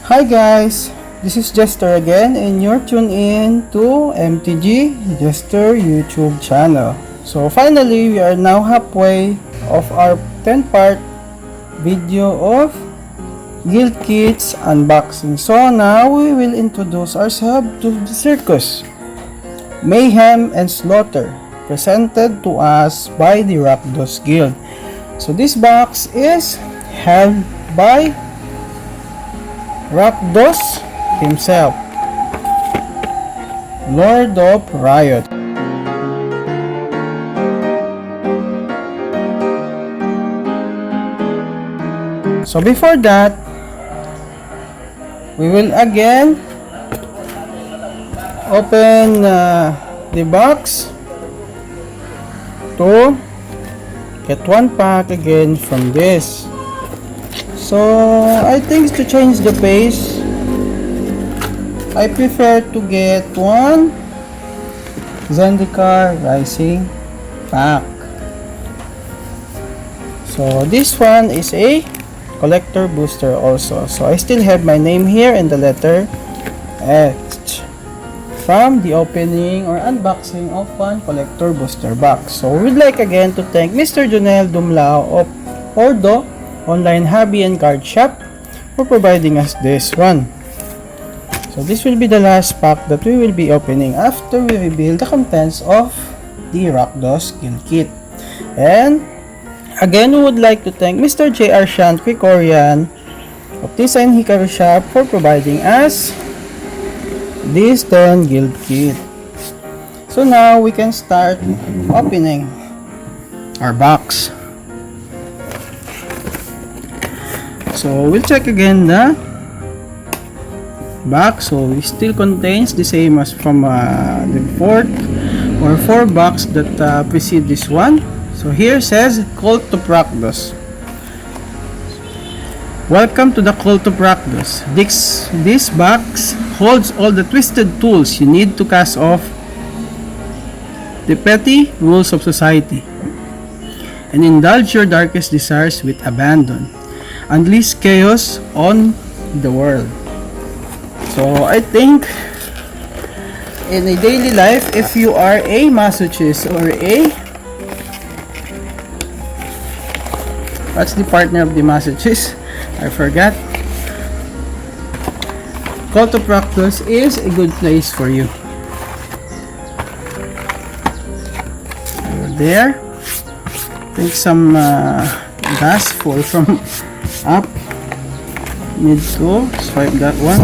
Hi guys, this is Jester again and you're tuned in to MTG Jester YouTube channel. So finally, we are now halfway of our 10-part video of Guild Kits unboxing. So now we will introduce ourselves to the circus, Mayhem and Slaughter, presented to us by the Rakdos Guild. So this box is held by Rakdos himself, Lord of Riot. So before that, we will again open the box to get one pack again from this. So I think to change the pace, I prefer to get one Zendikar Rising pack. So this one is a collector booster also. So I still have my name here and the letter H from the opening or unboxing of one collector booster box. So we'd like again to thank Mr. Jonel Dumlao of Ordo Online Hobby and Card Shop for providing us this one. So this will be the last pack that we will be opening after we reveal the contents of the Rakdos Guild Kit. And again, we would like to thank Mr. J.R. Shant Krikorian of Design Hikaru Shop for providing us this 10 Guild Kit. So now we can start opening our box. So we'll check again the box. So it still contains the same as from the four box that precede this one. So here says Cult of Rakdos. Welcome to the Cult of Rakdos. This box holds all the twisted tools you need to cast off the petty rules of society and indulge your darkest desires with abandon. Unleash chaos on the world. So I think in a daily life, if you are a masochist or a what's the partner of the masochist? I forgot. Cult of Rakdos is a good place for you. There. Take some gas full from up. Need to swipe that one.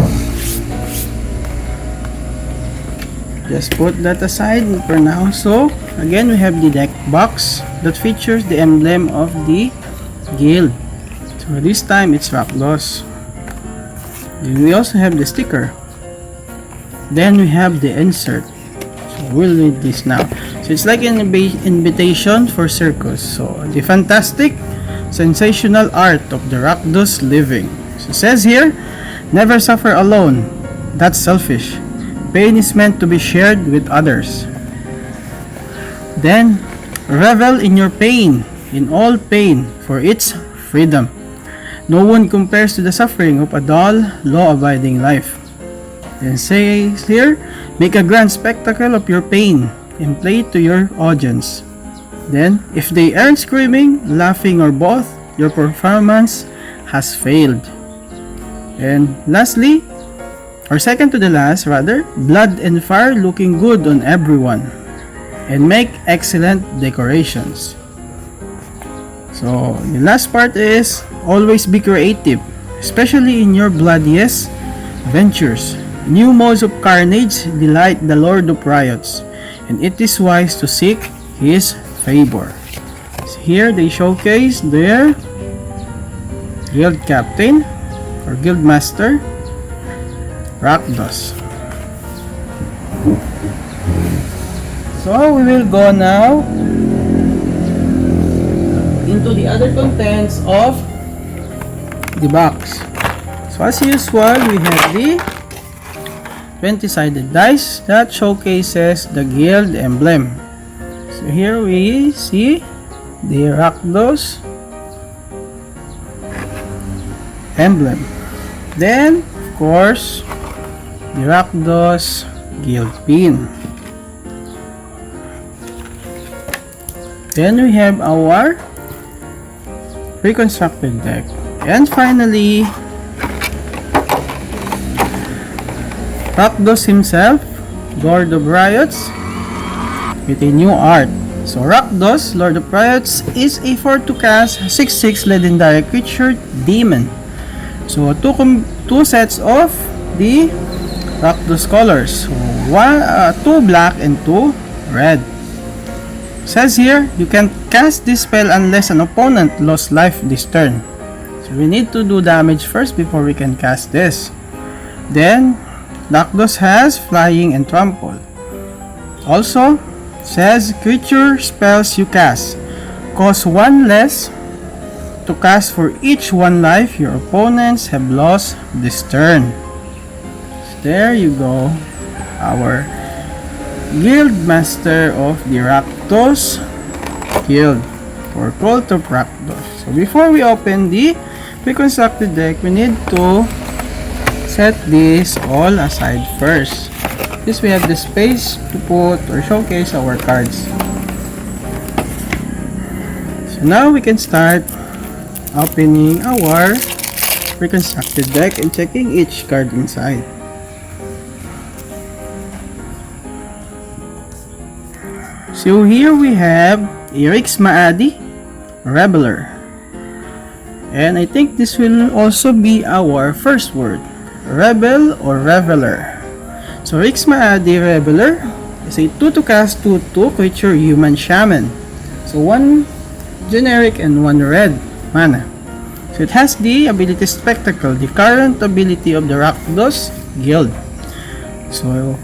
Just put that aside for now. So again, we have the deck box that features the emblem of the guild. So this time it's Rakdos. Then we also have the sticker. Then we have the insert. So we'll read this now. So it's like an invitation for circus. So the fantastic, sensational art of the Rakdos living. So it says here, never suffer alone. That's selfish. Pain is meant to be shared with others. Then, revel in your pain, in all pain, for its freedom. No one compares to the suffering of a dull, law-abiding life. Then says here, make a grand spectacle of your pain and play to your audience. Then, if they aren't screaming, laughing, or both, your performance has failed. And lastly, or second to the last rather, blood and fire looking good on everyone. And make excellent decorations. So, the last part is, always be creative, especially in your bloodiest ventures. New modes of carnage delight the Lord of Riots, and it is wise to seek his favor. So here they showcase their guild captain or guild master, Rakdos. So we will go now into the other contents of the box. So as usual, we have the 20-sided dice that showcases the guild emblem. So here we see the Rakdos emblem. Then course, the Rakdos Guild Pin. Then we have our reconstructed deck. And finally, Rakdos himself, Lord of Riots, with a new art. So Rakdos, Lord of Riots, is a 4 to cast 6/6 legendary creature demon. So two sets of the Rakdos colors. So 2 black and 2 red. Says here, you can cast this spell unless an opponent lost life this turn. So we need to do damage first before we can cast this. Then, Rakdos has flying and trample. Also, says creature spells you cast cost 1 less to cast for each 1 life your opponents have lost this turn. So there you go, our Guild Master of the Rakdos Guild for Cult of Rakdos. So before we open the reconstructed deck, we need to set this all aside first. This we have the space to put or showcase our cards. So now we can start opening our reconstructed deck and checking each card inside. So here we have Eric's Maadi, Reveler. And I think this will also be our first word, Rebel or Reveler. So Eric's Maadi, Reveler, is a 2 to cast 2/2 creature human shaman. So 1 generic and 1 red mana. So it has the ability Spectacle, the current ability of the Rakdos Guild. So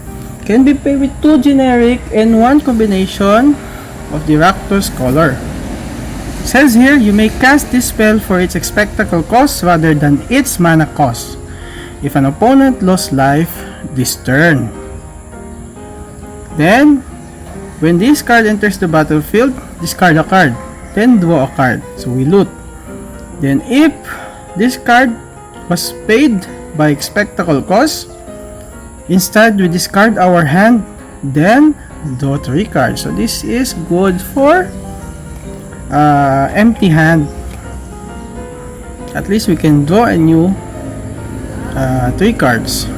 can be played with 2 generic and 1 combination of the Rakdos color. It says here, you may cast this spell for its spectacle cost rather than its mana cost if an opponent lost life this turn. Then, when this card enters the battlefield, discard a card, then draw a card. So we loot. Then if this card was paid by spectacle cost, instead, we discard our hand, then draw 3 cards. So this is good for empty hand. At least we can draw a new 3 cards.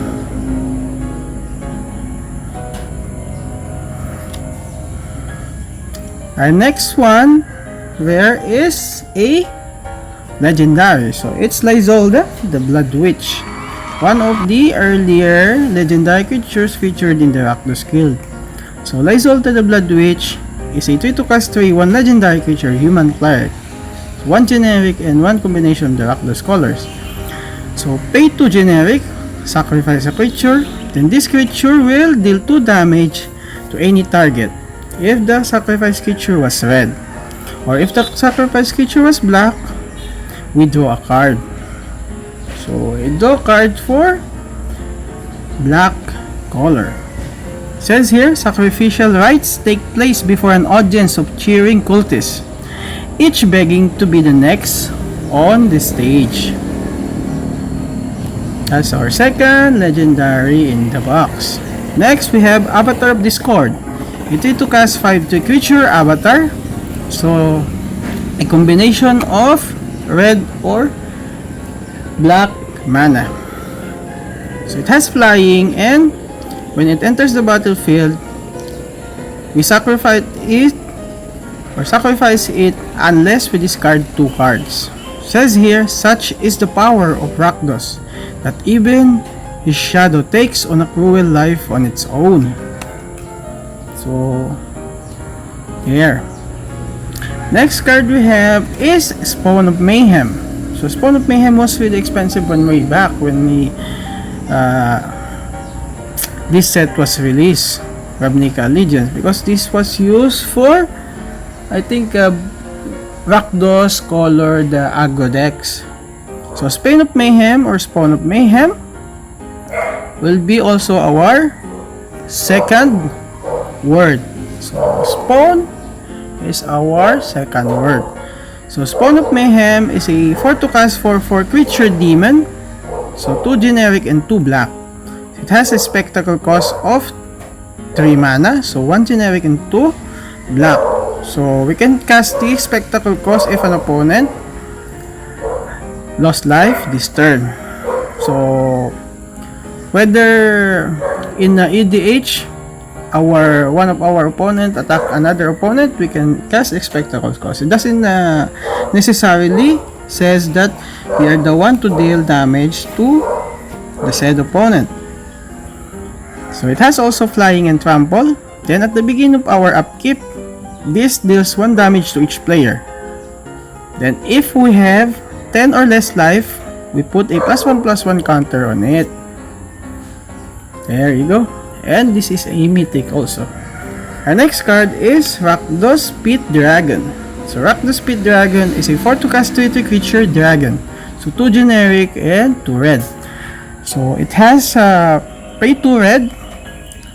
Our next one, there is a legendary. So it's Lysolda, the Blood Witch, one of the earlier legendary creatures featured in the Rakdos Guild. So Lysolda the Blood Witch is a 3 to cast 3/1 legendary creature human cleric. 1 generic and 1 combination of the Rakdos colors. So pay 2 generic, sacrifice a creature, then this creature will deal 2 damage to any target if the sacrificed creature was red. Or if the sacrificed creature was black, we draw a card. So, I draw a card for black color. It says here, sacrificial rites take place before an audience of cheering cultists, each begging to be the next on the stage. That's our second legendary in the box. Next, we have Avatar of Discord. It is to cast 5 creature avatar. So, a combination of red or black mana. So it has flying, and when it enters the battlefield, we sacrifice it unless we discard 2 cards. It says here, such is the power of Rakdos that even his shadow takes on a cruel life on its own. So here. Next card we have is Spawn of Mayhem. So Spawn of Mayhem was really expensive one way back when this set was released, Ravnica Allegiance, because this was used for, I think, Rakdos color the aggro decks. So Spawn of Mayhem or Spawn of Mayhem will be also our second word. So Spawn is our second word. So Spawn of Mayhem is a 4 to cast 4/4 creature demon. So 2 generic and 2 black. It has a spectacle cost of 3 mana, so 1 generic and 2 black. So we can cast the spectacle cost if an opponent lost life this turn. So whether in EDH one of our opponent attack another opponent, we can cast spectacle cost. It doesn't necessarily says that we are the one to deal damage to the said opponent. So it has also flying and trample. Then at the beginning of our upkeep, this deals 1 damage to each player. Then if we have 10 or less life, we put a +1/+1 counter on it. There you go. And this is a mythic also. Our next card is Rakdos Pit Dragon. So Rakdos Pit Dragon is a 4 to cast 3/3 creature dragon. So 2 generic and 2 red. So it has pay 2 red.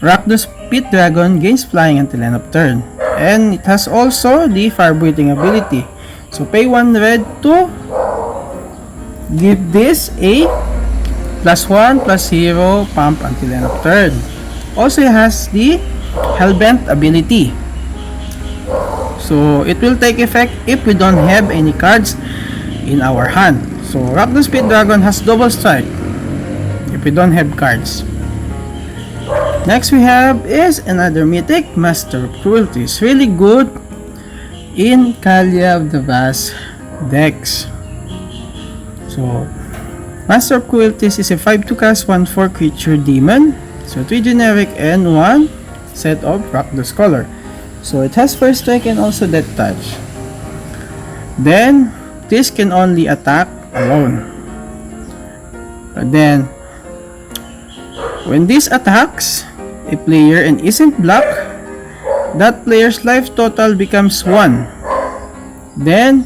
Rakdos Pit Dragon gains flying until end of turn. And it has also the fire breathing ability. So pay 1 red to give this a +1/+0 pump until end of turn. Also it has the Hellbent ability. So it will take effect if we don't have any cards in our hand. So Rakdos Pit Dragon has double strike if we don't have cards. Next we have is another mythic, Master of Cruelty. It's really good in Kalia of the Vast decks. So Master of Cruelties is a 5 to cast 1/4 creature demon. So 3 generic and 1 set of Rakdos color. So it has first strike and also death touch. Then this can only attack alone. But then when this attacks a player and isn't blocked, that player's life total becomes 1. Then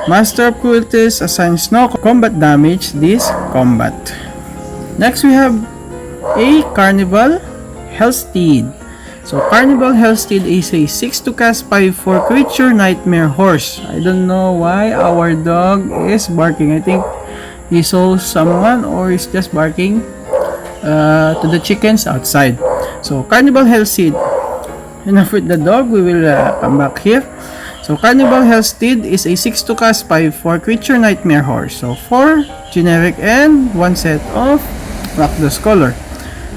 Master of Cruelties assigns no combat damage this combat. Next we have a Carnival Hellsteed. So Carnival Hellsteed is a 6 to cast 5/4 creature nightmare horse. I don't know why our dog is barking. I think he saw someone or is just barking to the chickens outside. So Carnival Hellsteed. Enough with the dog, we will come back here. So Carnival Hellsteed is a 6 to cast 5/4 creature nightmare horse. So 4 generic and 1 set of Rakdos color.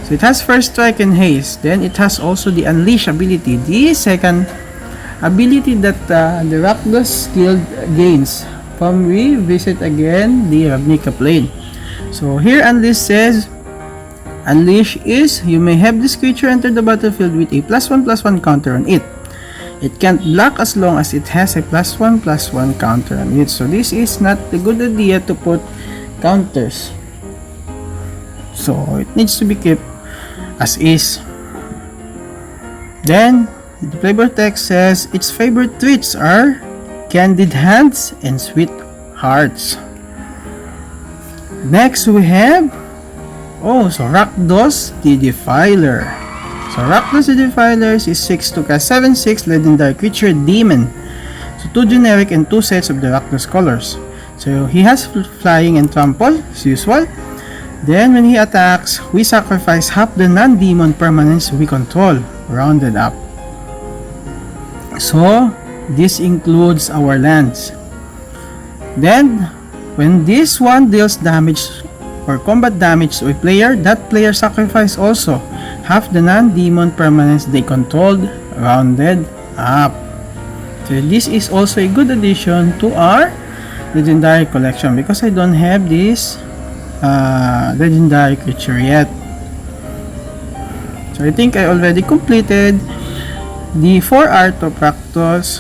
So it has first strike and haste. Then it has also the unleash ability, the second ability that the Rakdos guild gains from we visit again the Ravnica plane. So here unleash says, unleash is you may have this creature enter the battlefield with a +1/+1 counter on it. It can't block as long as it has a +1/+1 counter on it. So this is not a good idea to put counters. So it needs to be kept as is. Then the flavor text says its favorite treats are candied hands and sweet hearts. Next we have Rakdos the Defiler. So Rakdos the Defiler is 6 to cast 7/6 legendary creature demon. So 2 generic and 2 sets of the Rakdos colors. So he has flying and trample as usual. Then when he attacks, we sacrifice half the non-demon permanents we control, rounded up. So this includes our lands. Then when this one deals damage or combat damage to a player, that player sacrifice also half the non-demon permanents they controlled, rounded up. So this is also a good addition to our legendary collection because I don't have this legendary creature yet. So I think I already completed the 4 art of Rakdos.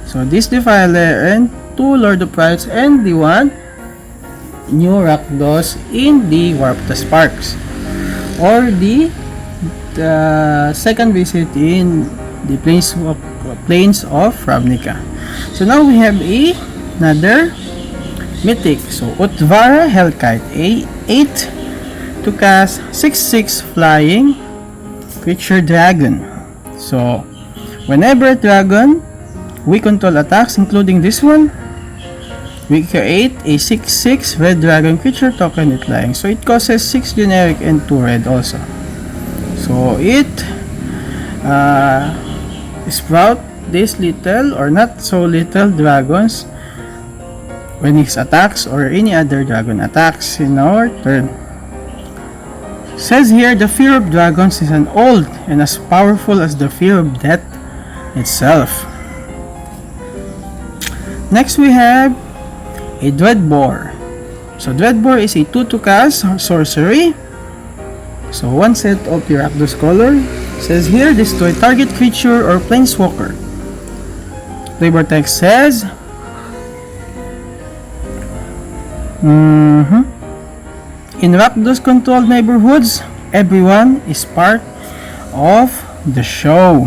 So this Defiler and 2 Lord of Prides and the 1 new Rakdos in the War of the Sparks or the second visit in the plains of Ravnica. So now we have another mythic. So Utvara Hellkite, a 8 to cast 6/6 flying creature dragon. So whenever a dragon we control attacks including this one, we create a 6/6 red dragon creature token with flying. So it costs 6 generic and 2 red also. So it sprout these little or not so little dragons when it attacks or any other dragon attacks in our turn. Says here, the fear of dragons is an old and as powerful as the fear of death itself. Next we have a Dreadbore. So Dreadbore is a 2 to cast sorcery. So one set of your Rakdos color. Says here, destroy target creature or planeswalker. Flavor text says, in Rakdos controlled neighborhoods, everyone is part of the show.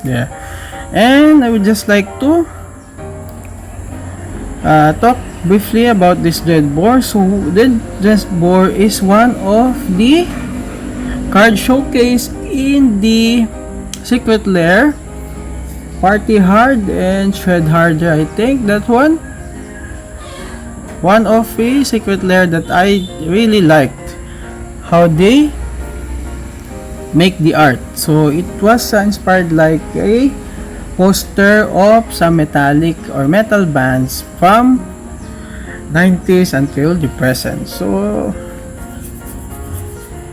Yeah. And I would just like to talk briefly about this Dreadbore. So the Dreadbore is one of the card showcase in the Secret Lair, Party Hard and Shred Harder. I think that one of the Secret Lair that I really liked how they make the art. So it was inspired like a poster of some metallic or metal bands from 90s until the present. So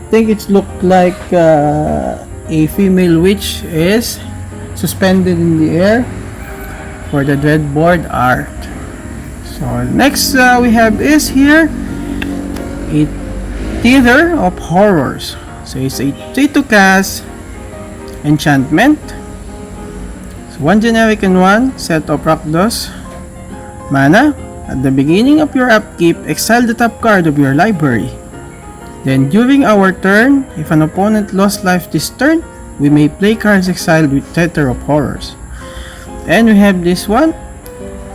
I think it's looked like a female witch is suspended in the air for the Dreadbore art. So next we have is here a Theater of Horrors. So it's a 3 to cast enchantment. So 1 generic and 1 set of Rakdos mana. At the beginning of your upkeep, exile the top card of your library. Then during our turn, if an opponent lost life this turn, we may play cards exiled with Theater of Horrors. And we have this one.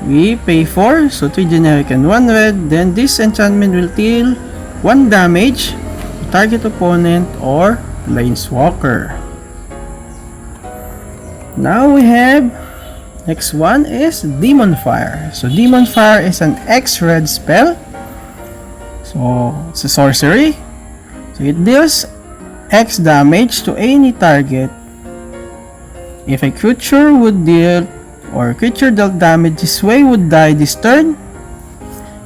We pay 4, so 3 generic and 1 red. Then this enchantment will deal 1 damage to target opponent or planeswalker. Now we have, next one is Demon Fire. So Demon Fire is an X-red spell. So it's a sorcery. So it deals X damage to any target. If a creature would deal or creature dealt damage this way would die this turn,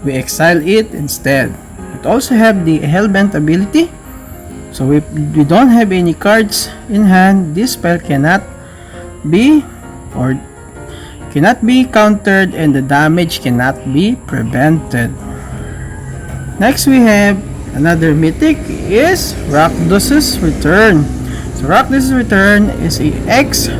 we exile it instead. It also have the Hellbent ability. So if we don't have any cards in hand, this spell cannot be countered and the damage cannot be prevented. Next we have another mythic is Rakdos' Return. So Rakdos' Return is a X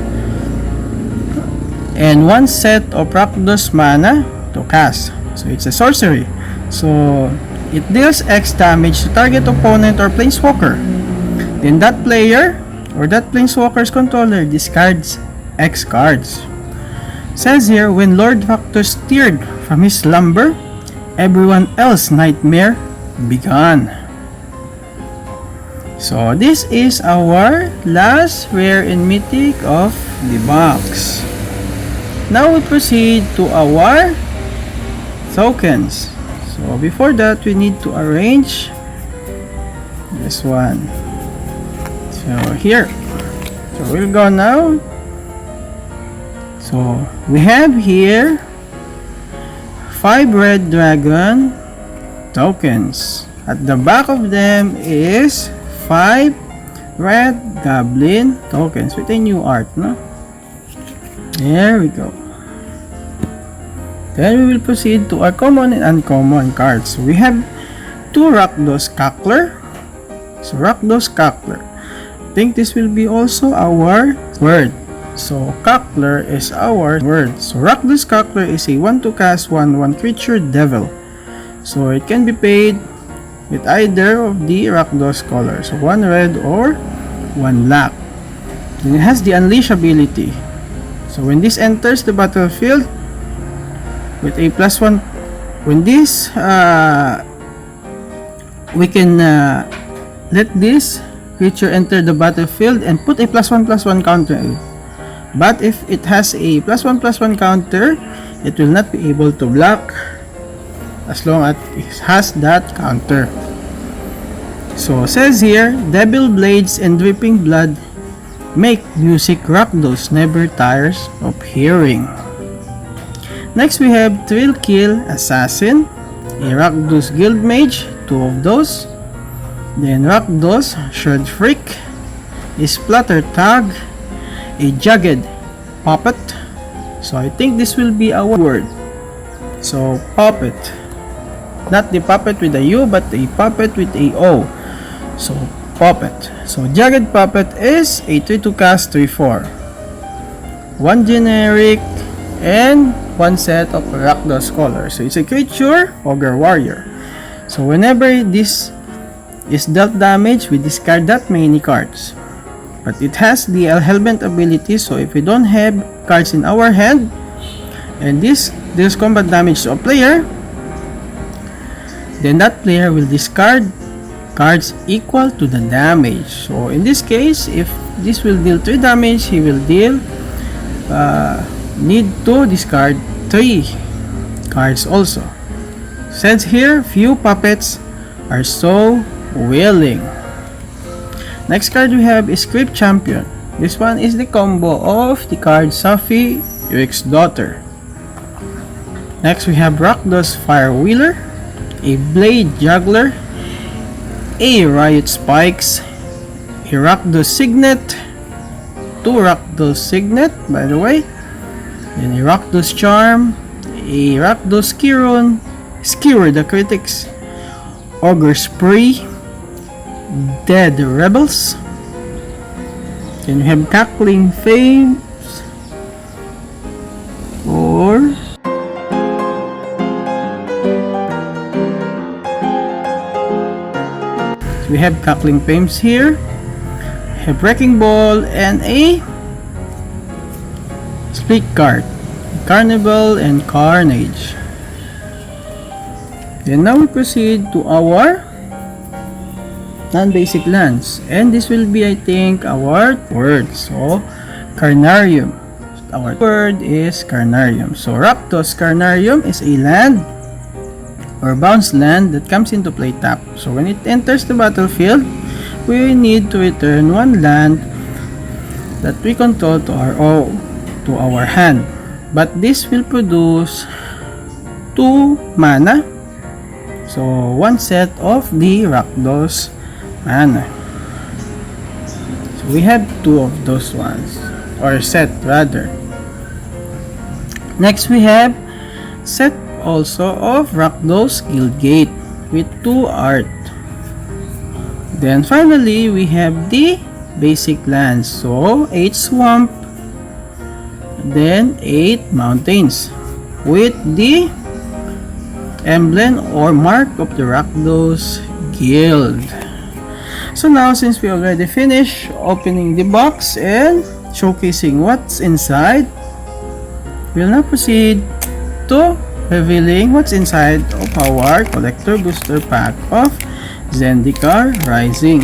and 1 set of Rakdos mana to cast. So it's a sorcery. So it deals X damage to target opponent or planeswalker. Then that player or that planeswalker's controller discards X cards. Says here, when Lord Rakdos stirred from his slumber, everyone else's nightmare begun. So this is our last rare and mythic of the box. Now we proceed to our tokens. So before that, we need to arrange this one. So here. So we'll go now. So we have here 5 red dragon tokens. At the back of them is 5 red goblin tokens with a new art, no? There we go. Then we will proceed to our common and uncommon cards. So we have 2 Rakdos Cackler. So Rakdos Cackler. I think this will be also our word. So Cackler is our word. So Rakdos Cackler is a 1 to cast 1/1 creature devil. So it can be paid with either of the Rakdos colors. So 1 red or 1 black. Then it has the Unleash ability. So when this enters the battlefield with a +1, when this we can let this creature enter the battlefield and put a +1/+1 counter But if it has a +1/+1 counter, it will not be able to block as long as it has that counter. So says here, devil blades and dripping blood make music Rakdos never tires of hearing. Next we have Thrill Kill Assassin, a Rakdos Guild Mage, 2 of those. Then Rakdos Shred Freak, a Splatter Tag, a Jagged Puppet. So I think this will be our word. So puppet, not the puppet with a U but a puppet with a O. So puppet. So Jagged Puppet is a 3-2 cast 3/4. 1 generic and 1 set of Rakdos colors. So it's a creature, Ogre Warrior. So whenever this is dealt damage, we discard that many cards. But it has the Helmet ability, so if we don't have cards in our hand and this deals combat damage to a player, then that player will discard cards equal to the damage. So in this case, if this will deal 3 damage, he will need to discard 3 cards also. Says here, few puppets are so willing. Next card we have is Crypt Champion. This one is the combo of the card Safi, Eric's daughter. Next we have Rakdos Firewheeler, a Blade Juggler, a Riot Spikes, a Rakdos Signet, 2 Rakdos Signet by the way, then a Rakdos Charm, a Rakdos Skewer the Critics, Ogre Spree, Dead Rebels. Then we have Cackling Flames, or so we have Cackling Flames here. We have Wrecking Ball and a Split card, Carnival and Carnage. Then now we proceed to our non-basic lands, and this will be I think our word. So Carnarium, our word is Carnarium. So Rakdos Carnarium is a land or bounce land that comes into play tap. So when it enters the battlefield, we need to return 1 land that we control to our hand, but this will produce 2 mana, so 1 set of the Rakdos mana. So we have 2 of those ones, or set rather. Next we have set also of Rakdos Guildgate with 2 art. Then finally we have the basic lands, so 8 swamp, then 8 mountains with the emblem or mark of the Rakdos Guild. So now, since we already finished opening the box and showcasing what's inside, we'll now proceed to revealing what's inside of our collector booster pack of Zendikar Rising.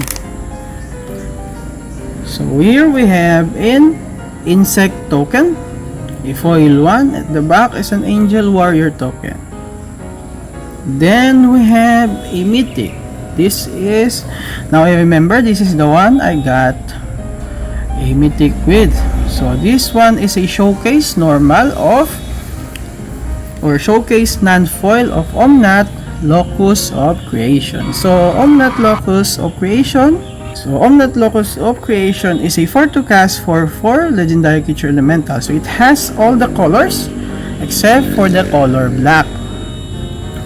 So here we have an insect token, a foil 1, at the back is an angel warrior token. Then we have a mythic. This is, now I remember, this is the one I got a mythic with. So this one is a showcase normal of, or showcase non-foil of Omnath Locus of Creation. So Omnath Locus of Creation is a 4-2 cast for 4 legendary creature elemental. So it has all the colors except for the color black.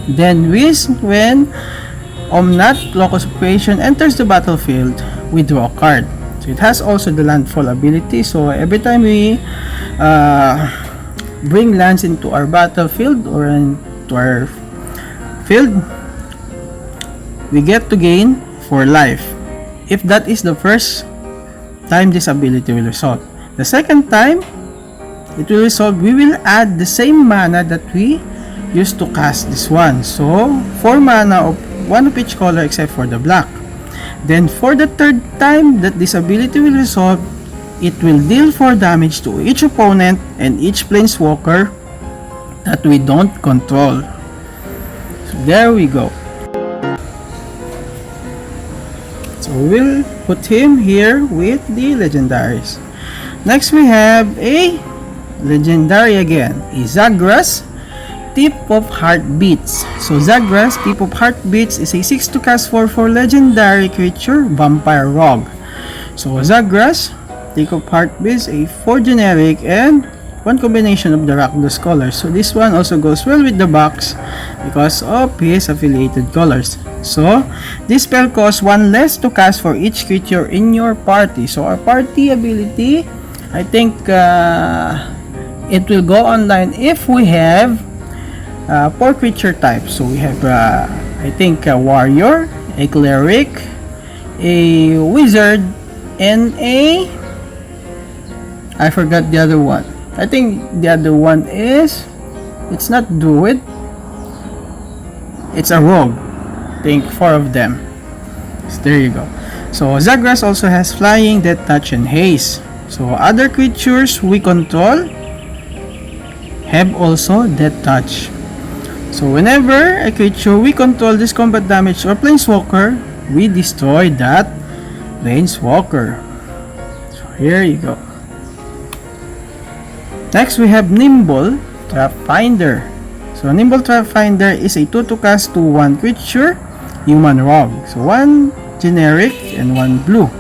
Then when Omnath Locus of Creation enters the battlefield, we draw a card. So it has also the landfall ability. So every time we bring lands into our battlefield or into our field, we get to gain 4 life. If that is the first time this ability will result. The second time it will result, we will add the same mana that we used to cast this one. So 4 mana of 1 of each color except for the black. Then for the third time that this ability will resolve, it will deal 4 damage to each opponent and each planeswalker that we don't control. So there we go. So we'll put him here with the legendaries. Next we have a legendary again, a Zagras, Tip of Heartbeats. So Zagras, Tip of Heartbeats is a 6 to cast 4/4 legendary creature, Vampire Rogue. So Zagras, Tip of Heartbeats, a 4 generic and 1 combination of the Rakdos colors. So this one also goes well with the box because of his affiliated colors. So this spell costs 1 less to cast for each creature in your party. So our party ability, I think it will go online if we have 4 creature types. So we have I think a warrior, a cleric, a wizard, and I forgot the other one. I think the other one is, it's not druid, it's a rogue. I think 4 of them. So there you go. So Zagras also has flying, death touch, and haste. So other creatures we control have also death touch. So whenever a creature we control this combat damage or planeswalker, we destroy that planeswalker. So here you go. Next we have Nimble Trap Finder. So Nimble Trap Finder is a 2 to cast 2/1 creature, human rogue. So 1 generic and 1 blue.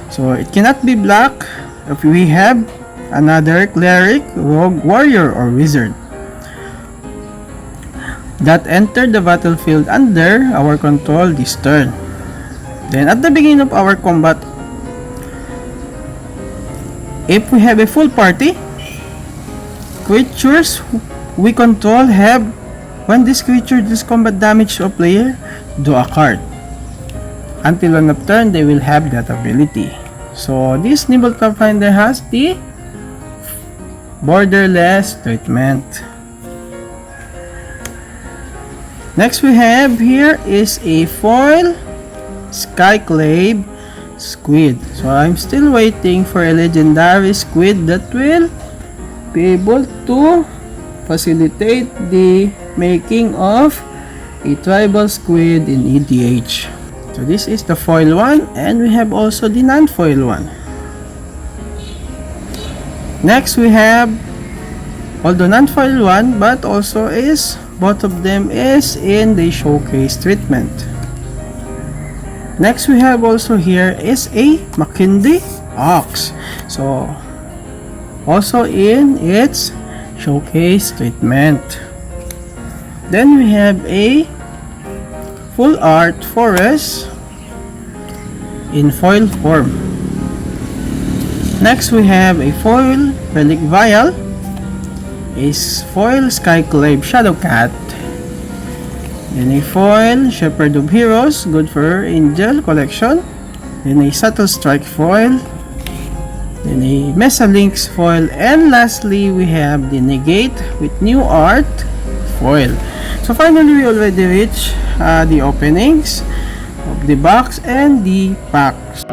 So it cannot be black if we have another cleric, rogue, warrior, or wizard that entered the battlefield under our control this turn. Then at the beginning of our combat, if we have a full party, creatures we control have, when this creature does combat damage to a player, draw a card. Until end of turn, they will have that ability. So this Nimble Trap Finder has the borderless treatment. Next we have here is a foil Skyclave Squid. So I'm still waiting for a legendary squid that will be able to facilitate the making of a tribal squid in EDH. So this is the foil one, and we have also the non-foil one. Next we have, although non-foil one, but also is, both of them is in the showcase treatment. Next we have also here is a McKinley Ox. So also in its showcase treatment. Then we have a full art forest in foil form. Next we have a foil relic vial, a foil Skyclave Shadowcat, then a foil Shepherd of Heroes, good for Angel collection, then a Subtle Strike foil, then a Mesa Links foil, and lastly we have the Negate with new art foil. So finally we already reached the openings of the box and the packs.